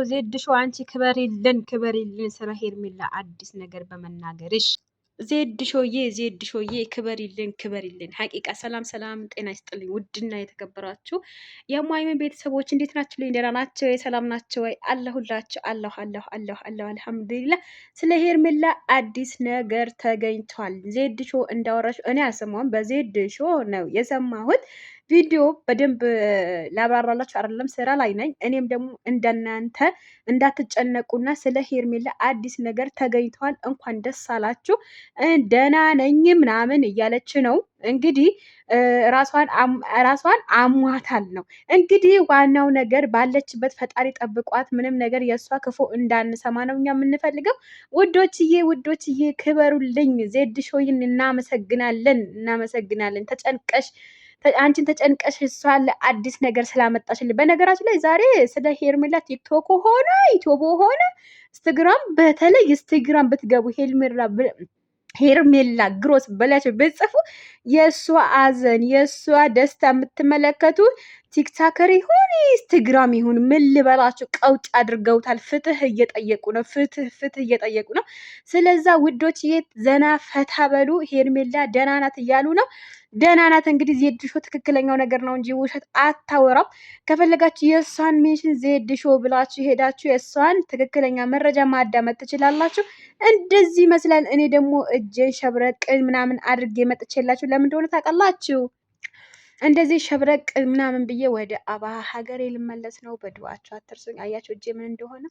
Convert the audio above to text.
ዜድ ሾው አንቺ ክበሪልን ስለ ሄርሜላ አዲስ ነገር በመናገርሽ ዜድ ሾዬ ክበሪልን። ሀቂቃ ሰላም ሰላም፣ ጤና ይስጥልኝ ውድና የተከበራችሁ የማይመን ቤተሰቦች እንዴት ናችሁ? ልኝ ደህና ናቸው ወይ? ሰላም ናቸው ወይ? አለሁላችሁ። አለሁ አልሐምዱሊላህ። ስለ ሄርሜላ አዲስ ነገር ተገኝቷል። ዜድ ሾው እንዳወራሽ እኔ አልሰማሁም፣ በዜድ ሾው ነው የሰማሁት። ቪዲዮ በደንብ ላብራራላችሁ አይደለም፣ ስራ ላይ ነኝ። እኔም ደግሞ እንደናንተ እንዳትጨነቁና ስለ ሄርሜላ አዲስ ነገር ተገኝተዋል፣ እንኳን ደስ አላችሁ፣ ደህና ነኝ ምናምን እያለች ነው እንግዲህ ራሷን አሟታል ነው እንግዲህ። ዋናው ነገር ባለችበት ፈጣሪ ጠብቋት፣ ምንም ነገር የእሷ ክፉ እንዳንሰማ ነው እኛ የምንፈልገው። ውዶችዬ ክበሩልኝ። ዜድ ሾይን እናመሰግናለን። አንቺን ተጨንቀሽ እሷን ለአዲስ ነገር ስላመጣሽልን። በነገራችን ላይ ዛሬ ስለ ሄርሜላ ቲክቶክ ሆነ ዩቲዩብ ሆነ ኢንስታግራም፣ በተለይ ኢንስታግራም ብትገቡ ሄርሜላ ግሮስ በላችሁ ብትጽፉ የእሷ አዘን የእሷ ደስታ የምትመለከቱ ቲክታከር ይሁን ኢንስታግራም ይሁን ምን ልበላችሁ ቀውጭ አድርገውታል። ፍትህ እየጠየቁ ነው። ፍትህ እየጠየቁ ነው። ስለዛ ውዶች ዘና ፈታ በሉ። ሄርሜላ ደህና ናት እያሉ ነው። ደህና ናት እንግዲህ። ዜድ ሾው ትክክለኛው ነገር ነው እንጂ ውሸት አታወራም። ከፈለጋችሁ የእሷን ሜንሽን ዜድ ሾው ብላችሁ ሄዳችሁ የእሷን ትክክለኛ መረጃ ማዳመጥ ትችላላችሁ። እንደዚህ ይመስላል። እኔ ደግሞ እጄን ሸብረቅ ምናምን አድርጌ መጥቼላችሁ ለምን እንደሆነ ታውቃላችሁ? እንደዚህ ሸብረቅ ምናምን ብዬ ወደ ሀገሬ ልመለስ ነው። በዱዓችሁ አትርሱኝ። አያችሁ እጄ ምን እንደሆነ።